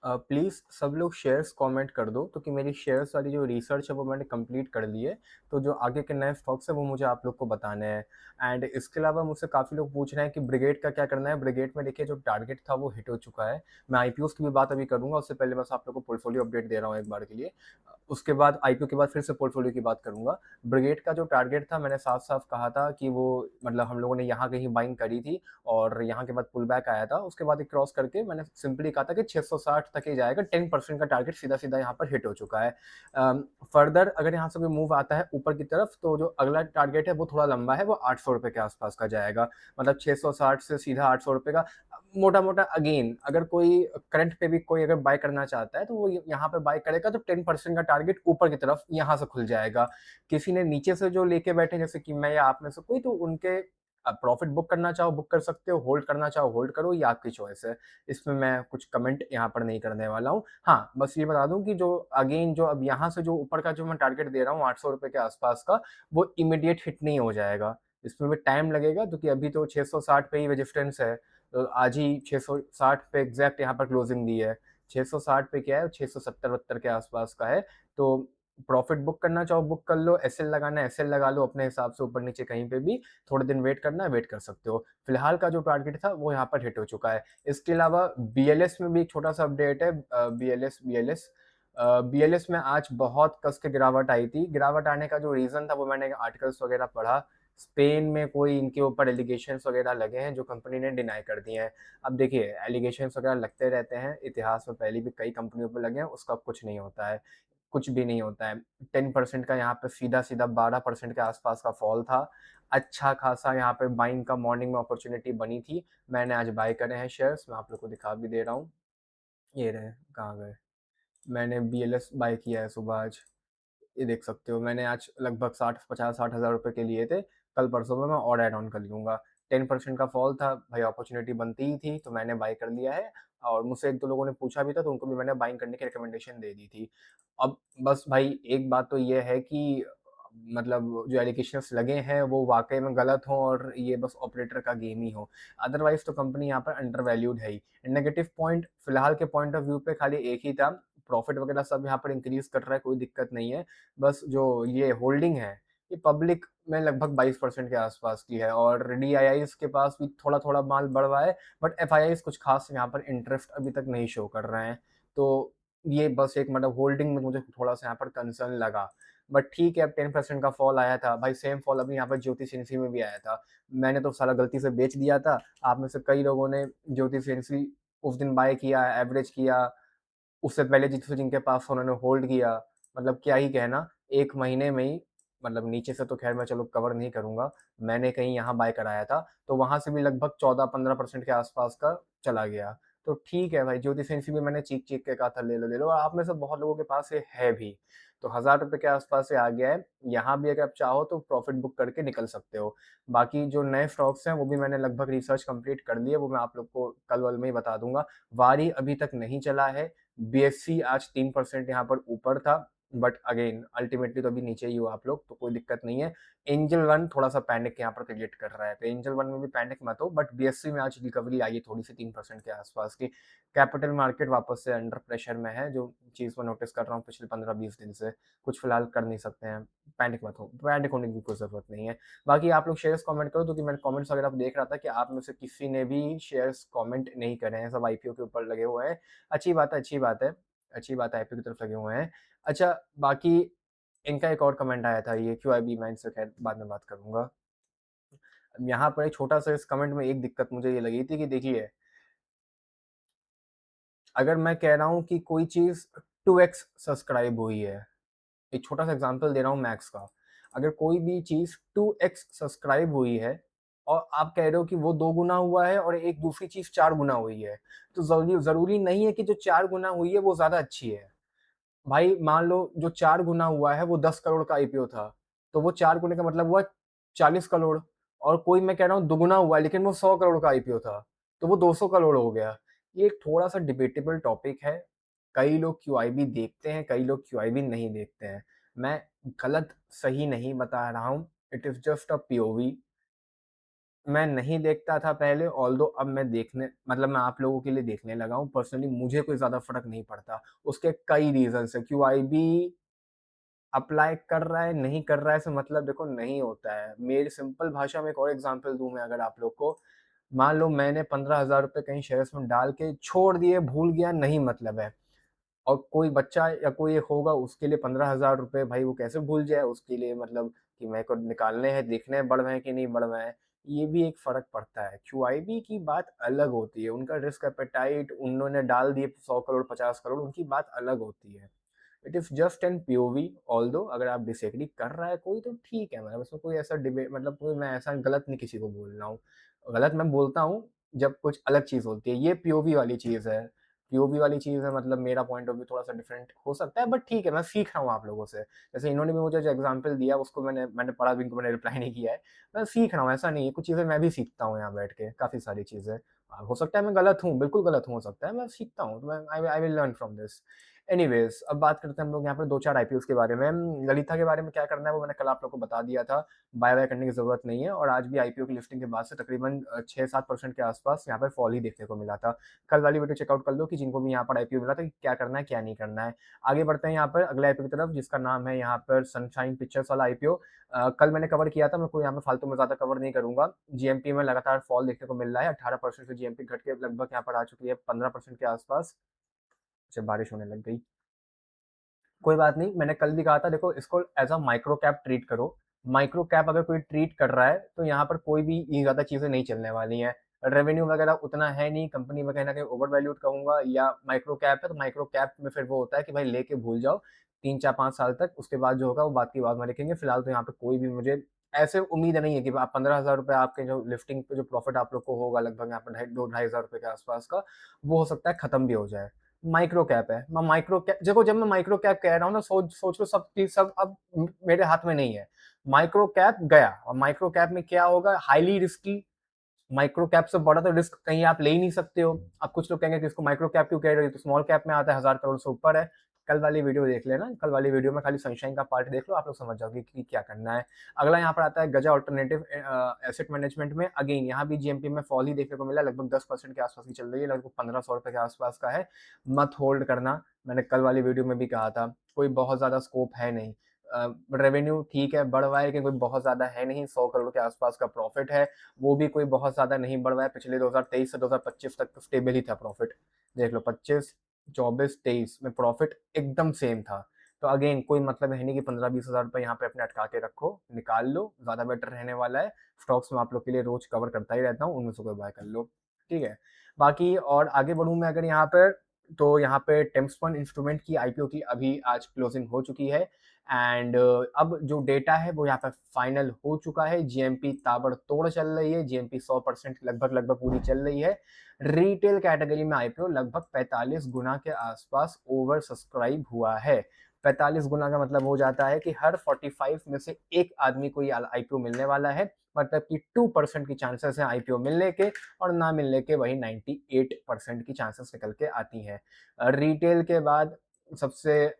Please सब लोग shares comment कर दो, क्योंकि मेरी शेयर्स वाली जो रिसर्च है वो मैंने कंप्लीट कर ली है। तो जो आगे के नए स्टॉक्स हैं वो मुझे आप लोग को बताने हैं। एंड इसके अलावा मुझसे काफ़ी लोग पूछ रहे हैं कि ब्रिगेड का क्या करना है। ब्रिगेड में देखिए, जो टारगेट था वो हिट हो चुका है। मैं आईपीओज़ की भी बात अभी करूँगा, उससे पहले बस आप लोग को पोर्टफोलियो अपडेट दे रहा हूँ एक बार के लिए। उसके बाद आईपीओ के बाद फिर से पोर्टफोलियो की बात करूँगा। ब्रिगेड का जो टारगेट था, मैंने साफ-साफ कहा था कि वो मतलब हम लोगों ने यहाँ कहीं बाइंग करी थी और यहाँ के बाद पुल बैक आया था। उसके बाद एक क्रॉस करके मैंने सिंपली कहा था कि 660 तक ही जाएगा। 10% का टारगेट सीधा-सीधा यहाँ पर हिट हो चुका है। फर्दर अगर यहाँ से कोई मूव आता है ऊपर की तरफ, तो जो अगला टारगेट है वो थोड़ा लंबा है, वो ₹800 के आसपास का जाएगा। मतलब 660 से सीधा ₹800 का मोटा-मोटा। अगेन अगर कोई करंट पे भी कोई अगर बाय करना चाहता है, तो वो यहाँ पे बाय करेगा, तो 10% का टारगेट ऊपर की तरफ यहाँ से खुल जाएगा। किसी ने नीचे से जो लेके बैठे, जैसे कि मैं या आप में से कोई, तो उनके प्रॉफिट बुक करना चाहो बुक कर सकते हो, होल्ड करना चाहो होल्ड करो, ये आपकी चॉइस है। इसमें मैं कुछ कमेंट यहाँ पर नहीं करने वाला हूँ। हाँ, बस ये बता दूँ कि जो अगेन जो अब यहाँ से जो ऊपर का जो मैं टारगेट दे रहा हूँ ₹800 के आसपास का, वो इमीडिएट हिट नहीं हो जाएगा। इसमें भी टाइम लगेगा, क्योंकि अभी तो 660 पे ही रेजिस्टेंस है। तो आज ही 660 पे एग्जैक्ट यहाँ पर क्लोजिंग दी है। 660 पे क्या है, 670-72 के आसपास का है। तो प्रॉफिट बुक करना चाहो बुक कर लो, एसएल लगाना है एसएल लगा लो, अपने हिसाब से ऊपर नीचे कहीं पे भी। थोड़े दिन वेट करना है, वेट कर सकते हो। फिलहाल का जो टारगेट था वो यहाँ पर हिट हो चुका है। इसके अलावा बीएलएस में भी एक छोटा सा अपडेट है। बीएलएस बीएलएस बीएलएस में आज बहुत कस के गिरावट आई थी। गिरावट आने का जो रीजन था वो मैंने आर्टिकल्स वगैरह पढ़ा। स्पेन में कोई इनके ऊपर एलिगेशंस वगैरह लगे हैं, जो कंपनी ने डिनाई कर दिए हैं। अब देखिए, एलिगेशंस वगैरह लगते रहते हैं, इतिहास में पहले भी कई कंपनियों पर लगे हैं, उसका कुछ नहीं होता है। कुछ भी नहीं होता है। 10% का यहाँ पे सीधा-सीधा 12% के आसपास का फॉल था। अच्छा खासा यहाँ पे बाइंग का मॉर्निंग में अपॉर्च्युनिटी बनी थी। मैंने आज बाय करे हैं शेयर्स, मैं आप लोग को दिखा भी दे रहा हूँ। ये रहे, कहाँ गए? मैंने बीएलएस बाय किया है सुबह आज। ये देख सकते हो, मैंने आज लगभग 60 50-60 हज़ार रुपए के लिए थे। कल परसों में मैं और ऐड ऑन कर लूँगा। 10% का फॉल था, भाई अपॉर्च्युनिटी बनती ही थी, तो मैंने बाय कर लिया है। और मुझसे 1-2 लोगों ने पूछा भी था, तो उनको भी मैंने बाइंग करने की रिकमेंडेशन दे दी थी। अब बस भाई एक बात तो ये है कि मतलब जो एलिगेशंस लगे हैं वो वाक़ई में गलत हों और ये बस ऑपरेटर का गेम ही हो। अदरवाइज़ तो कंपनी यहाँ पर अंडर वैल्यूड है ही। नेगेटिव पॉइंट फिलहाल के पॉइंट ऑफ व्यू पे खाली एक ही था। प्रॉफिट वगैरह सब यहाँ पर इंक्रीज़ कर रहा है, कोई दिक्कत नहीं है। बस जो ये होल्डिंग है, ये पब्लिक में लगभग 22% के आसपास की है, और डीआईआईज़ के पास भी थोड़ा-थोड़ा माल बढ़ रहा है, बट एफआईआईज़ कुछ खास यहाँ पर इंटरेस्ट अभी तक नहीं शो कर रहे हैं। तो ये बस एक मतलब होल्डिंग में मुझे थोड़ा-सा यहाँ पर कंसर्न लगा। बट ठीक है, अब 10% का फॉल आया था, भाई सेम फॉल अभी यहाँ पर ज्योति सिंह में भी आया था। मैंने तो साला गलती से बेच दिया था, आप में से कई लोगों ने ज्योति सिंह उस दिन बाय किया, एवरेज किया, उससे पहले जिनके पास था उन्होंने होल्ड किया। मतलब क्या ही कहना, 1 महीने में ही, मतलब नीचे से तो ख़ैर मैं चलो कवर नहीं करूँगा। मैंने कहीं यहाँ बाय कराया था, तो वहाँ से भी लगभग 14-15% के आसपास का चला गया। तो ठीक है भाई, ज्योति सिंह भी मैंने चीख-चीख के कहा था ले लो, ले लो, और आप में से बहुत लोगों के पास ये है भी। तो ₹1000 के आसपास से आ गया है। यहाँ भी अगर आप चाहो तो प्रॉफ़िट बुक करके निकल सकते हो। बाकी जो नए स्टॉक्स हैं वो भी मैंने लगभग रिसर्च कंप्लीट कर ली है, वो मैं आप लोग को कल-वल में ही बता दूँगा। वारी अभी तक नहीं चला है। बीएससी आज 3% यहाँ पर ऊपर था, बट अगेन अल्टीमेटली तो अभी नीचे ही हो आप लोग, तो कोई दिक्कत नहीं है। एंजल वन थोड़ा सा पैनिक यहाँ पर क्रिएट कर रहा है, तो एंजल वन में भी पैनिक मत हो, बट बीएससी में आज रिकवरी आई है थोड़ी सी 3% के आसपास की। कैपिटल मार्केट वापस से अंडर प्रेशर में है, जो चीज़ मैं नोटिस कर रहा हूँ पिछले 15-20 दिन से। कुछ फिलहाल कर नहीं सकते हैं। पैनिक मत हो, पैनिक होने की कोई ज़रूरत नहीं है। बाकी आप लोग शेयर्स कमेंट करो, क्योंकि मैंने कमेंट्स वगैरह देख रहा था कि आप में से किसी ने भी शेयर्स कमेंट नहीं करे हैं, सब आईपीओ के ऊपर लगे हुए हैं। अच्छी बात है, अच्छी बात है। अच्छी बात है, आईपीओ की तरफ लगे हुए हैं। अच्छा, बाकी इनका एक और कमेंट आया था, ये क्यूआईबी, मैं इनसे खैर बाद में बात करूँगा। यहाँ पर एक छोटा-सा इस कमेंट में एक दिक्कत मुझे ये लगी थी कि देखिए, अगर मैं कह रहा हूँ कि कोई चीज़ 2x सब्सक्राइब हुई है, एक छोटा-सा एग्ज़ाम्पल दे रहा हूँ मैक्स का। अगर कोई भी चीज़ 2x सब्सक्राइब हुई है और आप कह रहे हो कि वो 2 गुना हुआ है और एक दूसरी चीज़ 4 गुना हुई है, तो ज़रूरी नहीं है कि जो 4 गुना हुई है वो ज़्यादा अच्छी है। भाई मान लो जो 4 गुना हुआ है वो 10 करोड़ का आईपीओ था, तो वो 4 गुने का मतलब हुआ 40 करोड़, और कोई मैं कह रहा हूँ दुगुना हुआ है लेकिन वो 100 करोड़ का आईपीओ था, तो वो 200 करोड़ हो गया। ये एक थोड़ा-सा डिबेटेबल टॉपिक है। कई लोग क्यूआईबी देखते हैं, कई लोग क्यूआईबी नहीं देखते हैं। मैं गलत सही नहीं बता रहा हूँ, it is just a POV. मैं नहीं देखता था पहले, ऑल्दो अब मैं देखने मतलब मैं आप लोगों के लिए देखने लगा हूँ। पर्सनली मुझे कोई ज़्यादा फ़र्क नहीं पड़ता। उसके कई रीज़न्स हैं, क्यूआईबी अप्लाई कर रहा है, नहीं कर रहा है से मतलब देखो नहीं होता है। मेरी सिंपल भाषा में एक और एग्ज़ाम्पल दूँ मैं अगर आप लोग को, मान लो मैंने ₹15,000 कहीं शेयर्स में डाल के छोड़ दिए, भूल गया, नहीं मतलब है। और कोई बच्चा या कोई एक होगा उसके लिए ₹15,000 भाई वो कैसे भूल जाए, उसके लिए मतलब कि मेरे को निकालने हैं, देखने हैं बढ़ रहे हैं कि नहीं बढ़ रहे हैं, ये भी एक फ़र्क पड़ता है। क्यूआईबी की बात अलग होती है, उनका रिस्क एपेटाइट, उन्होंने डाल दिए 100 करोड़, 50 करोड़, उनकी बात अलग होती है। It is just an POV, although अगर आप डिसएग्री कर रहा है कोई तो ठीक है, मतलब इसमें कोई ऐसा डिबेट मतलब कोई मैं ऐसा गलत नहीं किसी को बोल रहा हूँ। गलत मैं बोलता हूँ जब कुछ अलग चीज़ होती है, ये पीओवी वाली चीज़ है। पीओवी वाली चीज़ है मतलब मेरा पॉइंट ऑफ व्यू थोड़ा-सा डिफरेंट हो सकता है बट ठीक है, मैं सीख रहा हूँ आप लोगों से। जैसे इन्होंने भी मुझे जो एग्ज़ाम्पल दिया उसको मैंने पढ़ा भी, इनको मैंने रिप्लाई नहीं किया है। मैं सीख रहा हूँ, ऐसा नहीं है, कुछ चीज़ें मैं भी सीखता हूँ यहाँ बैठ के, काफ़ी सारी चीज़ें। हो सकता है मैं गलत हूँ, बिल्कुल गलत हूँ हो सकता है, मैं सीखता हूँ, तो मैं I will learn from this. Anyways अब बात करते हैं हम लोग यहाँ पे 2-4 आईपीओज़ के बारे में। ललिता के बारे में क्या करना है वो मैंने कल आप लोग को बता दिया था, बाय-बाय करने की ज़रूरत नहीं है और आज भी आईपीओ की लिस्टिंग के बाद से तकरीबन 6-7% के आस-पास यहाँ पर फॉल ही देखने को मिला था। कल वाली वीडियो चेकआउट कर लो कि जिनको भी यहाँ पर आईपीओ मिला था कि क्या करना है, क्या नहीं करना है। आगे बढ़ते हैं यहाँ पर अगले आईपीओ की तरफ जिसका नाम है यहाँ पर सनशाइन पिक्चर्स वाला आईपीओ। कल मैंने कवर किया था, मैं कोई यहाँ पे फालतू में ज़्यादा कवर नहीं करूँगा। जीएमपी में लगातार फॉल देखने को मिल रहा है, 18% से जीएमपी घट के लगभग यहाँ पर आ चुकी है 15% के आस-पास। अच्छा बारिश होने लग गई। कोई बात नहीं, मैंने कल भी कहा था देखो इसको as a micro cap treat करो। माइक्रो कैप अगर कोई ट्रीट कर रहा है, तो यहाँ पर कोई भी ये ज़्यादा चीज़ें नहीं चलने वाली हैं। रेवेन्यू वगैरह उतना है नहीं, कंपनी में कहीं न कहीं ओवर वैल्यूड कहूँगा या माइक्रो कैप है, तो माइक्रो कैप में फिर वो होता है कि भाई लेके भूल जाओ 3, 4, 5 साल तक, उसके बाद जो होगा वो बात की बाद में देखेंगे। फिलहाल तो यहाँ पे कोई भी मुझे ऐसे उम्मीद नहीं है कि आप ₹15,000 आपके जो लिफ्टिंग पे जो प्रॉफ़िट आप लोग को होगा लगभग यहाँ पे ढाई 2 ढाई हज़ार रुपए के आस-पास का, वो हो सकता है खत्म भी हो जाए। माइक्रो कैप है। मैं माइक्रो कैप देखो जब मैं माइक्रो कैप कह रहा हूँ ना सोच सोच लो सब की सब अब मेरे हाथ में नहीं है। माइक्रो कैप गया और माइक्रो कैप में क्या होगा हाइली रिस्की। माइक्रो कैप से बड़ा तो रिस्क कहीं आप ले ही नहीं सकते हो। अब कुछ लोग कहेंगे कि इसको माइक्रो कैप क्यों कह रहे हो, ये तो स्मॉल कैप में आता है, 1000 करोड़ से ऊपर है। कल वाली वीडियो देख लेना, कल वाली वीडियो में खाली सनशाइन का पार्ट देख लो, आप लोग समझ जाओगे कि क्या करना है। अगला यहाँ पर आता है गजा अल्टरनेटिव एसेट मैनेजमेंट में। अगेन यहाँ भी जीएमपी में फॉल ही देखने को मिला, लगभग 10% के आसपास की चल रही है, लगभग ₹1500 के आसपास का है। मत होल्ड करना, मैंने कल वाली वीडियो में भी कहा था, कोई बहुत ज़्यादा स्कोप है नहीं। रेवेन्यू ठीक है, बढ़ रहा है लेकिन कोई बहुत ज़्यादा है नहीं, 100 करोड़ के आसपास का प्रॉफिट है। वो भी कोई बहुत ज़्यादा नहीं बढ़ रहा है, पिछले 2023 से 2025 तक तो स्टेबल ही था प्रॉफिट। देख लो 25, 24, 23 में प्रॉफिट एकदम सेम था। तो अगेन कोई मतलब है नहीं कि 15-20 हज़ार रुपए यहाँ पे अपने अटका के रखो, निकाल लो, ज़्यादा बेटर रहने वाला है। स्टॉक्स में आप लोग के लिए रोज़ कवर करता ही रहता हूँ, उनमें से कोई बाय कर लो, ठीक है। बाकी और आगे बढ़ूँ मैं अगर यहाँ पर, तो यहाँ पे टेम्सफन इंस्ट्रूमेंट की आईपीओ की अभी आज क्लोजिंग हो चुकी है एंड अब जो डेटा है वो यहाँ पे फाइनल हो चुका है। जीएमपी ताबड़तोड़ चल रही है, जीएमपी 100% लगभग पूरी चल रही है। रिटेल कैटेगरी में आईपीओ लगभग 45 गुना के आसपास ओवर सब्सक्राइब हुआ है। 45 गुना का मतलब हो जाता है कि हर 45 में से एक आदमी को ये आईपीओ मिलने वाला है, मतलब कि 2% की चांसेस है आईपीओ मिलने के और ना मिलने के वही 98% की चांसेस निकल के आती हैं। रिटेल के बाद सबसे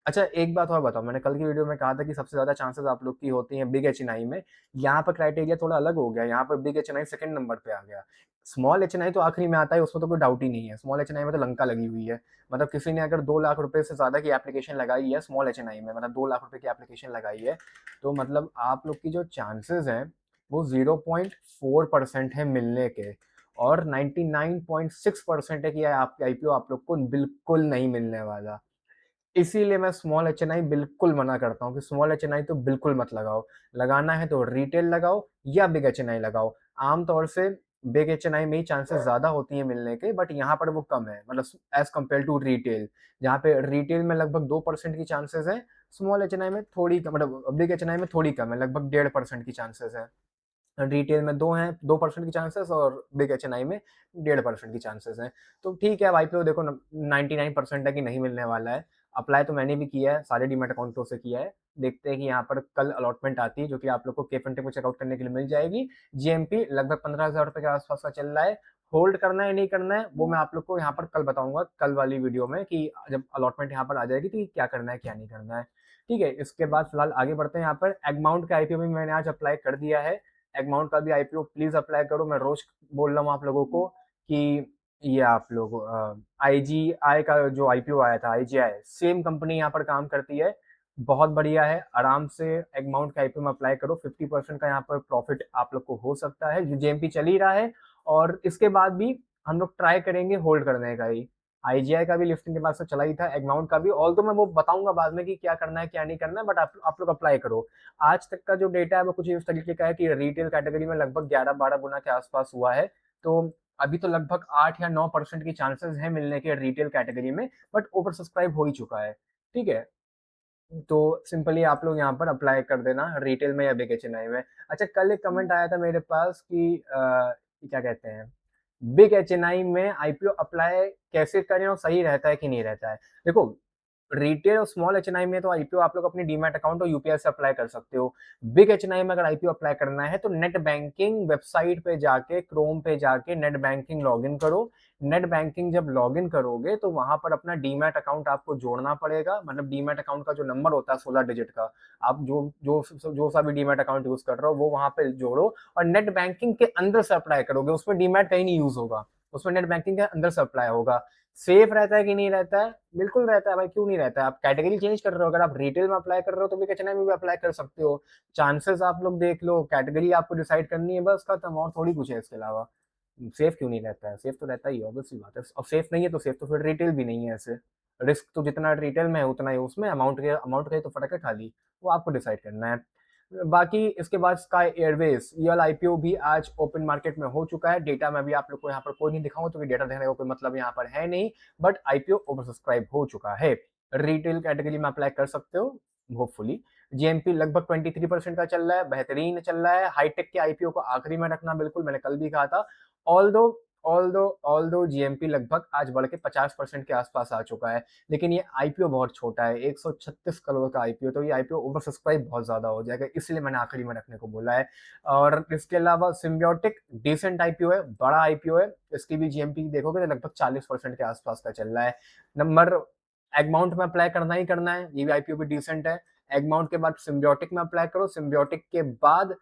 अच्छा एक बात और बताओ, मैंने कल की वीडियो में कहा था कि सबसे ज़्यादा चांसेस आप लोग की होती हैं बिग एचएनआई में। यहाँ पर क्राइटेरिया थोड़ा अलग हो गया, यहाँ पर बिग एचएनआई सेकंड नंबर पे आ गया। स्मॉल एचएनआई तो आखिरी में आता है, उसमें तो कोई डाउट ही नहीं है। स्मॉल एचएनआई में तो लंका लगी हुई है। मतलब किसी ने अगर 2 लाख रुपए से ज़्यादा की एप्लीकेशन लगाई है स्मॉल एचएनआई में, मतलब 2 लाख रुपए की एप्लीकेशन लगाई है, तो मतलब आप लोग की जो चांसेस हैं वो 0.4% है मिलने के और 99.6% है कि आपके आईपीओ आप लोग को बिल्कुल नहीं मिलने वाला। इसीलिए मैं स्मॉल एचएनआई बिल्कुल मना करता हूँ कि स्मॉल एचएनआई तो बिल्कुल मत लगाओ। लगाना है तो रिटेल लगाओ या बिग एचएनआई लगाओ। आम तौर से बिग एचएनआई में ही चांसेस ज़्यादा होती हैं मिलने के, बट यहाँ पर वो कम है, मतलब एज़ कम्पेयर टू रिटेल। जहाँ पे रिटेल में लगभग 2% की चांसेस है, स्मॉल एचएनआई में थोड़ी कम, मतलब बिग एचएनआई में थोड़ी कम है, लगभग 1.5% की चांसेस है। रिटेल में 2 हैं, 2% की चांसेस और बिग एचएनआई में 1.5% की चांसेस हैं। तो ठीक है, अब आईपीओ देखो न 99% है कि नहीं मिलने वाला है। अप्लाई तो मैंने भी किया है, सारे डीमैट अकाउंटों से किया है। देखते हैं कि यहाँ पर कल अलॉटमेंट आती है, जो कि आप लोग को केफिन में चेकआउट करने के लिए मिल जाएगी। जीएमपी लगभग ₹15,000 के आस-पास का चल रहा है। होल्ड करना है, नहीं करना है, वो मैं आप लोग को यहाँ पर कल बताऊँगा, कल वाली वीडियो में कि जब अलॉटमेंट यहाँ पर आ जाएगी, तो ये क्या करना है, क्या नहीं करना है। ठीक है, इसके बाद फिलहाल आगे बढ़ते हैं यहाँ पर। एगमाउंट का आईपीओ भी मैंने आज अप्लाई कर दिया है। एगमाउंट का भी आईपीओ प्लीज अप्लाई करो। मैं रोज बोल रहा हूँ आप लोगों को कि ये आप लोग आईजीआई का जो आईपीओ आया था, आईजीआई सेम कंपनी यहाँ पर काम करती है, बहुत बढ़िया है। आराम से एगमाउंट का आईपीओ में अप्लाई करो, 50% का यहाँ पर प्रॉफिट आप लोग को हो सकता है। जो जेएमपी चल ही रहा है और इसके बाद भी हम लोग ट्राई करेंगे होल्ड करने का ही। आईजीआई का भी लिफ्टिंग के बाद से चला ही था, एगमाउंट का भी, ऑल तो मैं वो बताऊंगा बाद में कि क्या करना है क्या नहीं करना है, बट आप लोग अप्लाई करो। आज तक का जो डेटा है वो कुछ इस तरीके का है कि रिटेल कैटेगरी में लगभग 11-12 गुना के आसपास हुआ है। तो अभी तो लगभग 8 या 9% की चांसेस है मिलने के रिटेल कैटेगरी में, बट ओवर सब्सक्राइब हो ही चुका है। ठीक है, तो सिंपली आप लोग यहाँ पर अप्लाई कर देना रिटेल में या बिग एचएनआई में। अच्छा, कल एक कमेंट आया था मेरे पास कि क्या कहते हैं, बिग एचएनआई में आईपीओ अप्लाई कैसे करें और सही रहता है कि नहीं रहता है। देखो, रिटेल और स्मॉल एचएनआई में तो आईपीओ आप लोग अपनी डीमैट अकाउंट और यूपीआई से अप्लाई कर सकते हो। बिग एचएनआई में अगर आईपीओ अप्लाई करना है तो नेट बैंकिंग वेबसाइट पे जाके, क्रोम पे जाके नेट बैंकिंग लॉगिन करो। नेट बैंकिंग जब लॉगिन करोगे तो वहां पर अपना डीमैट अकाउंट आपको जोड़ना पड़ेगा। मतलब डीमैट अकाउंट का जो नंबर होता है 16 डिजिट का, आप जो सा भी डीमैट अकाउंट यूज कर रहे हो वो वहां पे जोड़ो और नेट बैंकिंग के अंदर से अप्लाई करोगे। उसमें डीमैट कहीं नहीं यूज होगा, उसमें नेट बैंकिंग के अंदर से अप्लाई होगा। सेफ रहता है कि नहीं रहता है? बिल्कुल रहता है भाई, क्यों नहीं रहता है। आप कैटेगरी चेंज कर रहे हो, अगर आप रिटेल में अप्लाई कर रहे हो तो भी एचएनआई में भी अप्लाई कर सकते हो। चांसेस आप लोग देख लो, कैटेगरी आपको डिसाइड करनी है बस, खत्म, और थोड़ी कुछ है इसके अलावा। सेफ क्यों नहीं रहता है? सेफ तो रहता ही है, ऑब्वियस सी बात है। अब सेफ नहीं है तो सेफ तो फिर रिटेल भी नहीं है ऐसे। रिस्क तो जितना रिटेल में है उतना ही उसमें, अमाउंट का तो फर्क है खाली, वो आपको डिसाइड करना है। बाकी इसके बाद स्काई एयरवेज ये वाला आईपीओ भी आज ओपन मार्केट में हो चुका है। डेटा में भी आप लोग को यहाँ पर कोई नहीं दिखाऊंगा क्योंकि डेटा देखने का कोई मतलब यहाँ पर है नहीं, बट आईपीओ ओवर सब्सक्राइब हो चुका है। रिटेल कैटेगरी में अप्लाई कर सकते हो होपफुली। जीएमपी लगभग 23% का चल रहा है, बेहतरीन चल रहा है। हाईटेक के आईपीओ को आखिरी में रखना, बिल्कुल, मैंने कल भी कहा था। ऑल दो ऑल दो जीएमपी लगभग आज बढ़ के 50% के आसपास आ चुका है, लेकिन ये आईपीओ बहुत छोटा है, 136 करोड़ का आईपीओ, तो ये आईपीओ ओवर सब्सक्राइब बहुत ज्यादा हो जाएगा, इसलिए मैंने आखिरी में रखने को बोला है। और इसके अलावा सिम्बियोटिक डिसेंट आईपीओ है, बड़ा आईपीओ है, इसकी भी जीएमपी देखोगे तो लगभग 40% के आसपास का चल रहा है। नंबर एगमाउंट में अप्लाई करना ही करना है, ये भी आईपीओ भी डिसेंट है। एगमाउंट के बाद सिम्बियोटिक में अप्लाई करो, सिम्बियोटिक के बाद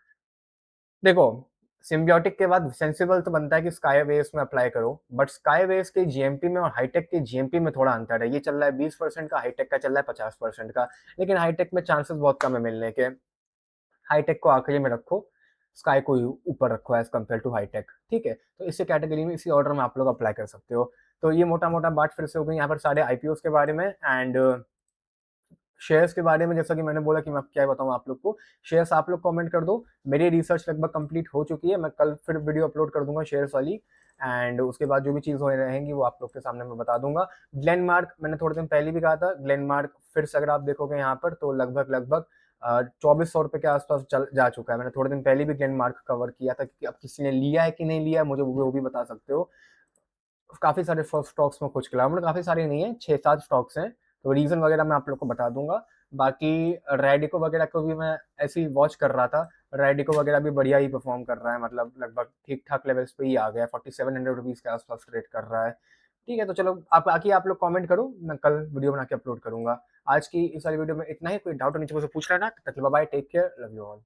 देखो, सिम्बियोटिक के बाद सेंसिबल तो बनता है कि स्काईवेज में अप्लाई करो, बट स्काईवेज के जीएमपी में और हाईटेक के जीएमपी में थोड़ा अंतर है। ये चल रहा है 20% का, हाईटेक का चल रहा है 50% का, लेकिन हाईटेक में चांसेस बहुत कम है मिलने के। हाईटेक को आखिरी में रखो, स्काई को ऊपर रखो एज कम्पेयर टू हाईटेक। ठीक है, तो इसी कैटेगरी में, इसी ऑर्डर में आप लोग अप्लाई कर सकते हो। तो ये मोटा मोटा बात फिर से हो गई यहाँ पर सारे आईपीओ के बारे में। एंड शेयर्स के बारे में जैसा कि मैंने बोला कि मैं क्या बताऊं आप लोग को, शेयर्स आप लोग कमेंट कर दो। मेरी रिसर्च लगभग कंप्लीट हो चुकी है, मैं कल फिर वीडियो अपलोड कर दूंगा शेयर्स वाली। एंड उसके बाद जो भी चीज़ हो रहेंगी वो आप लोग के सामने मैं बता दूंगा। ग्लेनमार्क मैंने थोड़े दिन पहले भी कहा था, ग्लेनमार्क फिर से अगर आप देखोगे यहाँ पर तो लगभग लगभग 2400 रुपये के आसपास चल जा चुका है। मैंने थोड़े दिन पहले भी ग्लेनमार्क कवर किया था कि अब किसी ने लिया है कि नहीं लिया है मुझे वो भी बता सकते हो। काफ़ी सारे स्टॉक्स में कुछ खिला, मतलब काफ़ी सारे नहीं है, 6-7 स्टॉक्स हैं, तो रीज़न वगैरह मैं आप लोग को बता दूंगा। बाकी रेडिको वगैरह को भी मैं ऐसे ही वॉच कर रहा था, रेडिको वगैरह भी बढ़िया ही परफॉर्म कर रहा है, मतलब लगभग ठीक ठाक लेवल्स पे ही आ गया, 4700 रुपीज़ के आसपास ट्रेड कर रहा है। ठीक है, तो चलो आप बाकी आप लोग कमेंट करो, मैं कल वीडियो बना के अपलोड करूंगा। आज की इस वाली वीडियो में इतना ही। कोई डाउट नीचे मुझसे पूछ लेना। तक bye, take care, love you all.